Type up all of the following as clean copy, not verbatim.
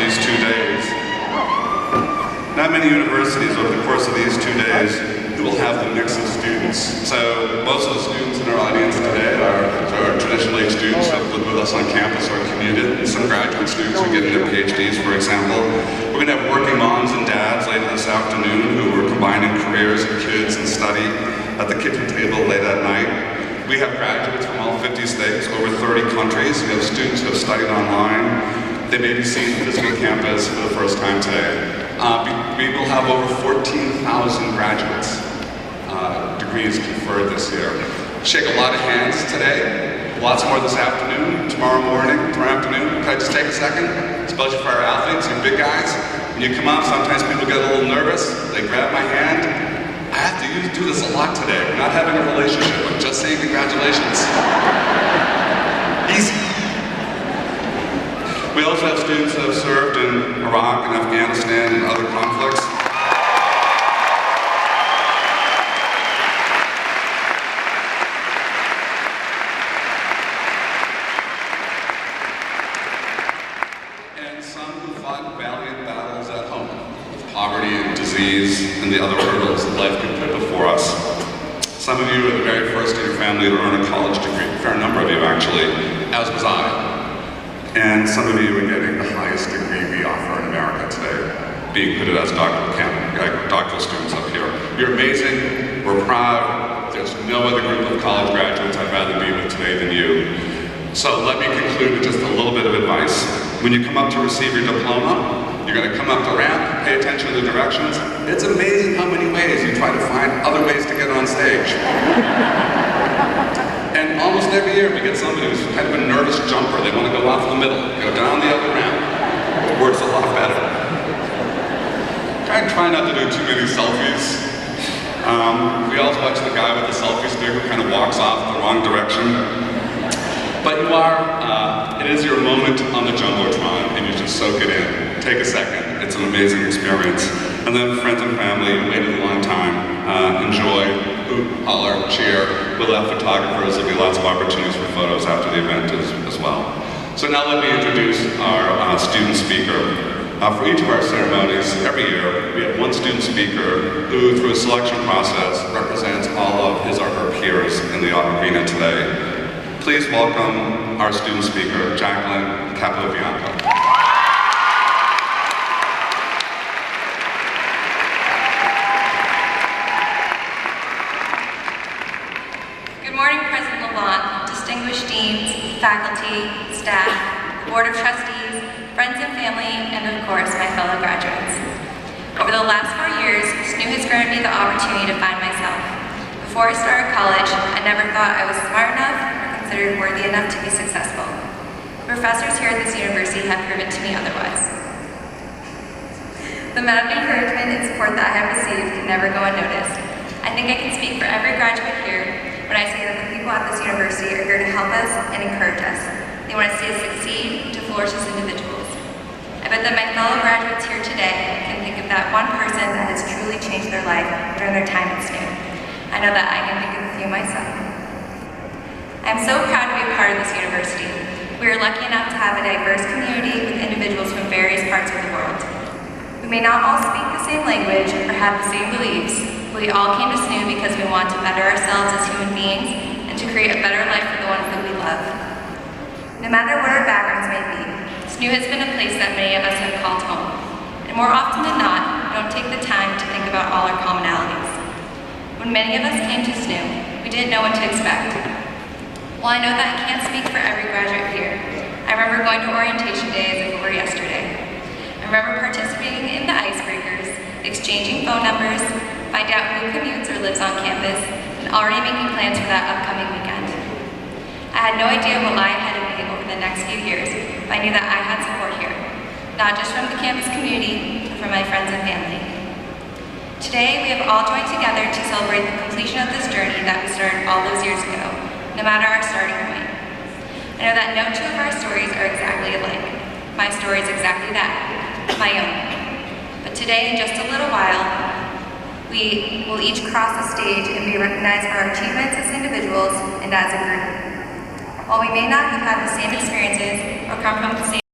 these 2 days. Not many universities over the course of these 2 days will have the mix of students. So most of the students in our audience today are traditional age students who have lived with us on campus or commuted. Some graduate students who are getting their PhDs, for example. We're going to have working moms and dads later this afternoon who are combining careers and kids and study at the kitchen table late at night. We have graduates from all 50 states, over 30 countries. We have students who have studied online. They may be seeing the physical campus for the first time today. We will have over 14,000 graduates degrees conferred this year. Shake a lot of hands today, lots more this afternoon, tomorrow afternoon. Can I just take a second? Especially for our athletes, you big guys. When you come up, sometimes people get a little nervous. They grab my hand. I have to do this a lot today. We're not having a relationship. I'm just saying congratulations. Easy. We also have students that have served in Iraq and Afghanistan and other conflicts. And some who fought valiant battles at home with poverty and disease and the other hurdles that life can put before us. Some of you are the very first in your family to earn a college degree, a fair number of you actually, as was I. And some of you are getting the highest degree we offer in America today, being hooded as doctoral students up here. You're amazing, we're proud. There's no other group of college graduates I'd rather be with today than you. So let me conclude with just a little bit of advice. When you come up to receive your diploma, you're going to come up the ramp, pay attention to the directions. It's amazing how many ways you try to find other ways to get on stage. And almost every year we get somebody who's kind of a nervous jumper. They want to go off in the middle, go down the other ramp. It works a lot better. Try not to do too many selfies. We always watch the guy with the selfie stick who kind of walks off the wrong direction. But it is your moment on the Jumbotron and you just soak it in. Take a second, it's an amazing experience. And then friends and family who waited a long time, enjoy, hoot, holler, cheer. We'll have photographers, there'll be lots of opportunities for photos after the event as well. So now let me introduce our student speaker. For each of our ceremonies, every year, we have one student speaker who, through a selection process, represents all of his or her peers in the arena today. Please welcome our student speaker, Jacqueline Capobianco. Good morning, President LeBlanc, distinguished deans, faculty, staff, board of trustees, friends and family, and of course, my fellow graduates. Over the last 4 years, SNHU has granted me the opportunity to find myself. Before I started college, I never thought I was smart enough or considered worthy enough to be successful. The professors here at this university have proven to me otherwise. The amount of encouragement and support that I have received can never go unnoticed. I think I can speak for every graduate here when I say that the people at this university are here to help us and encourage us. They want us to succeed, to flourish as individuals. I bet that my fellow graduates here today can think of that one person that has truly changed their life during their time at SNHU. I know that I can think of a few myself. I am so proud to be a part of this university. We are lucky enough to have a diverse community with individuals from various parts of the world. We may not all speak the same language or have the same beliefs, but we all came to SNHU because we want to better ourselves as human beings and to create a better life for the ones that we love. No matter what our backgrounds may be, SNHU has been a place that many of us have called home. And more often than not, we don't take the time to think about all our commonalities. When many of us came to SNHU, we didn't know what to expect. While I know that I can't speak for every graduate here, I remember going to orientation day as if it were yesterday. I remember participating in the icebreakers, exchanging phone numbers, find out who commutes or lives on campus, and already making plans for that upcoming weekend. I had no idea what lay ahead of me over the next few years, but I knew that I had support here, not just from the campus community, but from my friends and family. Today, we have all joined together to celebrate the completion of this journey that we started all those years ago, no matter our starting point. I know that no two of our stories are exactly alike. My story is exactly that, my own. But today, in just a little while, we will each cross the stage and be recognized for our achievements as individuals and as a group. While we may not have had the same experiences or come from the same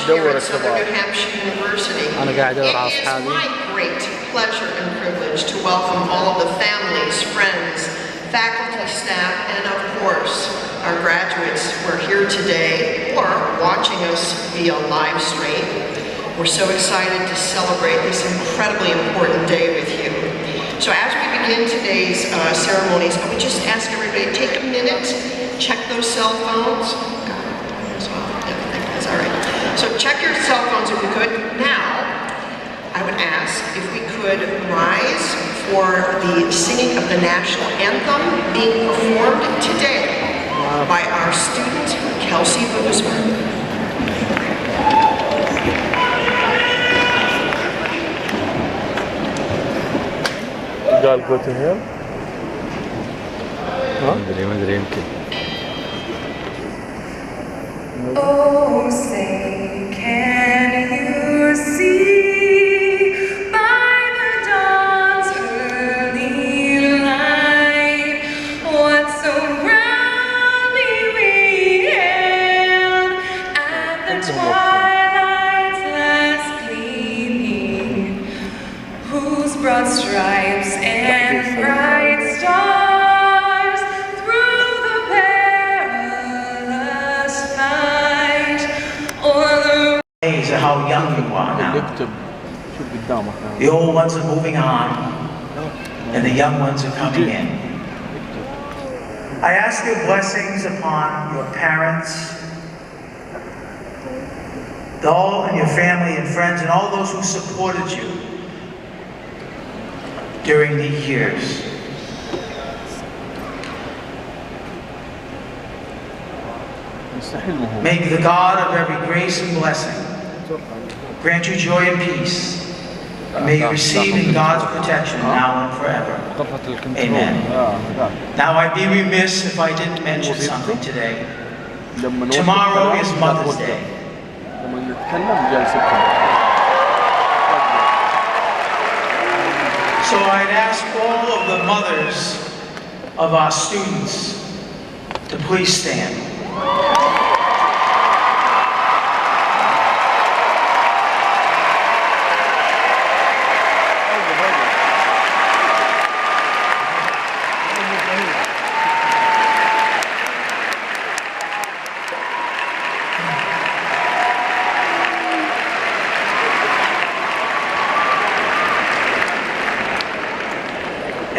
here at Southern New Hampshire University. It is my great pleasure and privilege to welcome all of the families, friends, faculty, staff, and of course, our graduates who are here today or watching us via live stream. We're so excited to celebrate this incredibly important day with you. So as we begin today's ceremonies, I would just ask everybody to take a minute, check those cell phones. That's all right. So check your cell phones if you could. Now, I would ask if we could rise for the singing of the national anthem being performed today by our student, Kelsey Boozman. قال go to him؟ ما ادري يمكن. Oh, say, can you see by the dawn's early light what so proudly we hailed at the twilight's last gleaming, whose broad stripes and bright stars through the perilous fight o'er the Amazed at how young you are now. The old ones are moving on, and the young ones are coming in. I ask your blessings upon your parents, all and your family and friends, and all those who supported you during the years. May the God of every grace and blessing grant you joy and peace. And may you receive in God's protection now and forever. Amen. Now I'd be remiss if I didn't mention something today. Tomorrow is Mother's Day. So I'd ask all of the mothers of our students to please stand.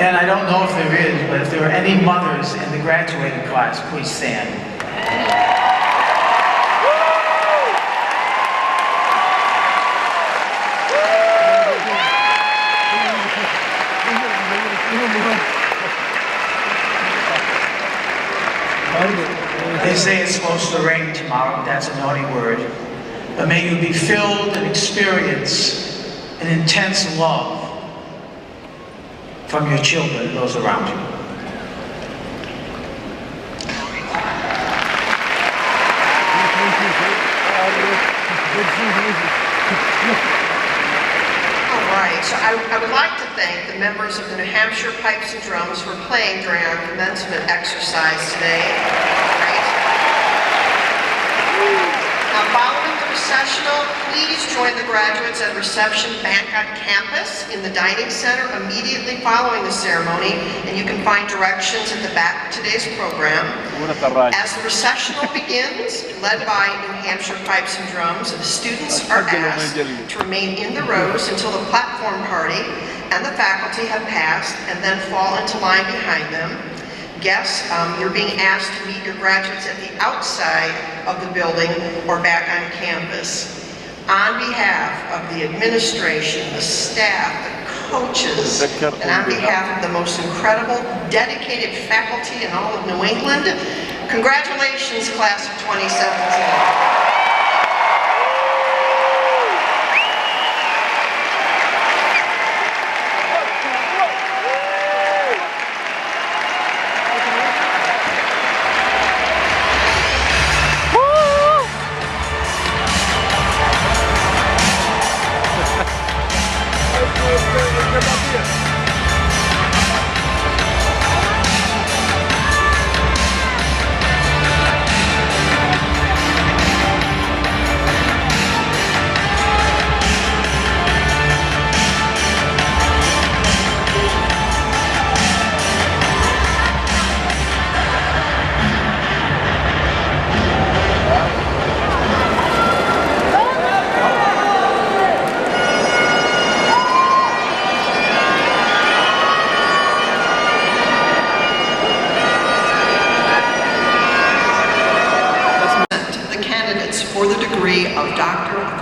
And I don't know if there is, but if there are any mothers in the graduating class, please stand. They say it's supposed to rain tomorrow. That's a naughty word. But may you be filled and experience an intense love from your children and those around you. All right, so I would like to thank the members of the New Hampshire Pipes and Drums for playing during our commencement exercise today. Great. Now, following the recessional, please join the graduates at reception back on campus in the dining center immediately following the ceremony, and you can find directions at the back of today's program. As the recessional begins, led by New Hampshire Pipes and Drums, the students are asked to remain in the rows until the platform party and the faculty have passed and then fall into line behind them. Guests, you're being asked to meet your graduates at the outside of the building or back on campus. On behalf of the administration, the staff, the coaches, and on behalf of the most incredible, dedicated faculty in all of New England, congratulations, class of 2017.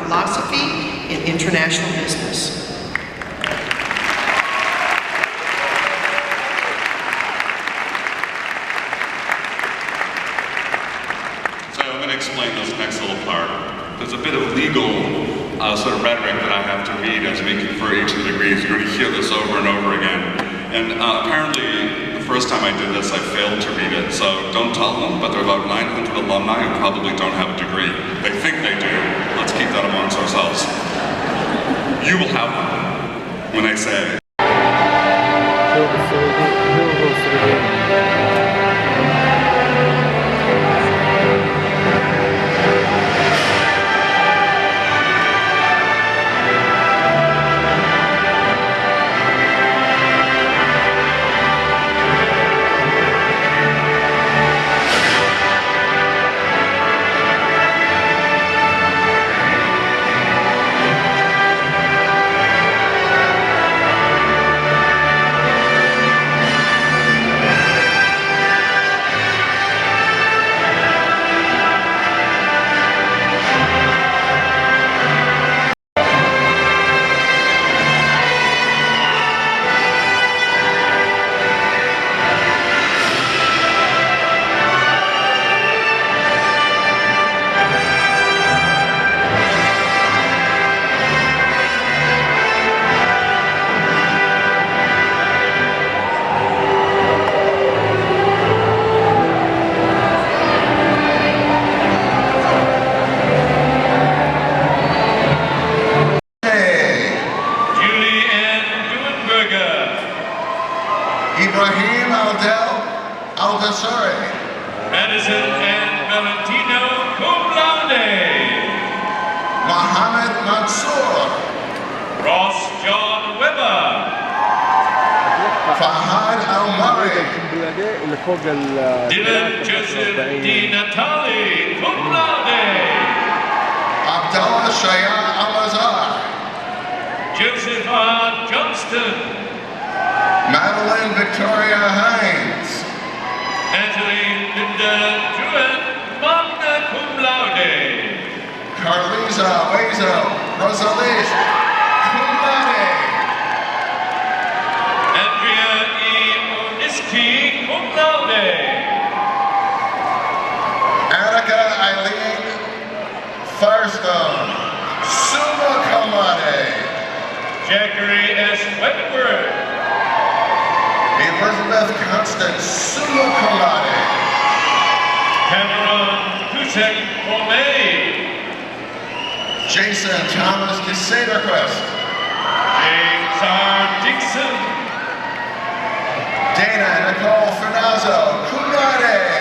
philosophy in international business. So I'm going to explain this next little part. There's a bit of legal sort of rhetoric that I have to read as we confer each of the degrees. You're going to hear this over and over again. And apparently, the first time I did this, I failed to read it. So don't tell them, but there are about 900 alumni who probably don't have a degree. They think they do. Let's keep that amongst ourselves. You will have one when I say. Madison and Valentino cum laude. Mohammed Mansour. Ross John Weber. Fahad Al-Mari. Dylan Joseph Di Natale cum laude. Abdullah Shaya Al-Azhar. Joseph R. Johnston. Madeline Victoria Hines. Natalie Linda Druitt, magna cum laude. Carliza Wezo Rosalie, cum laude. Andrea E. Oniski, cum laude. Annika Eileen Firestone, summa cum laude. Jackery S. Wentworth. Elizabeth Constance, summa cum laude. Cameron Kusek Formay. Jason Thomas Casaderquist. James R. Dixon. Dana Nicole Fernazzo, cum laude.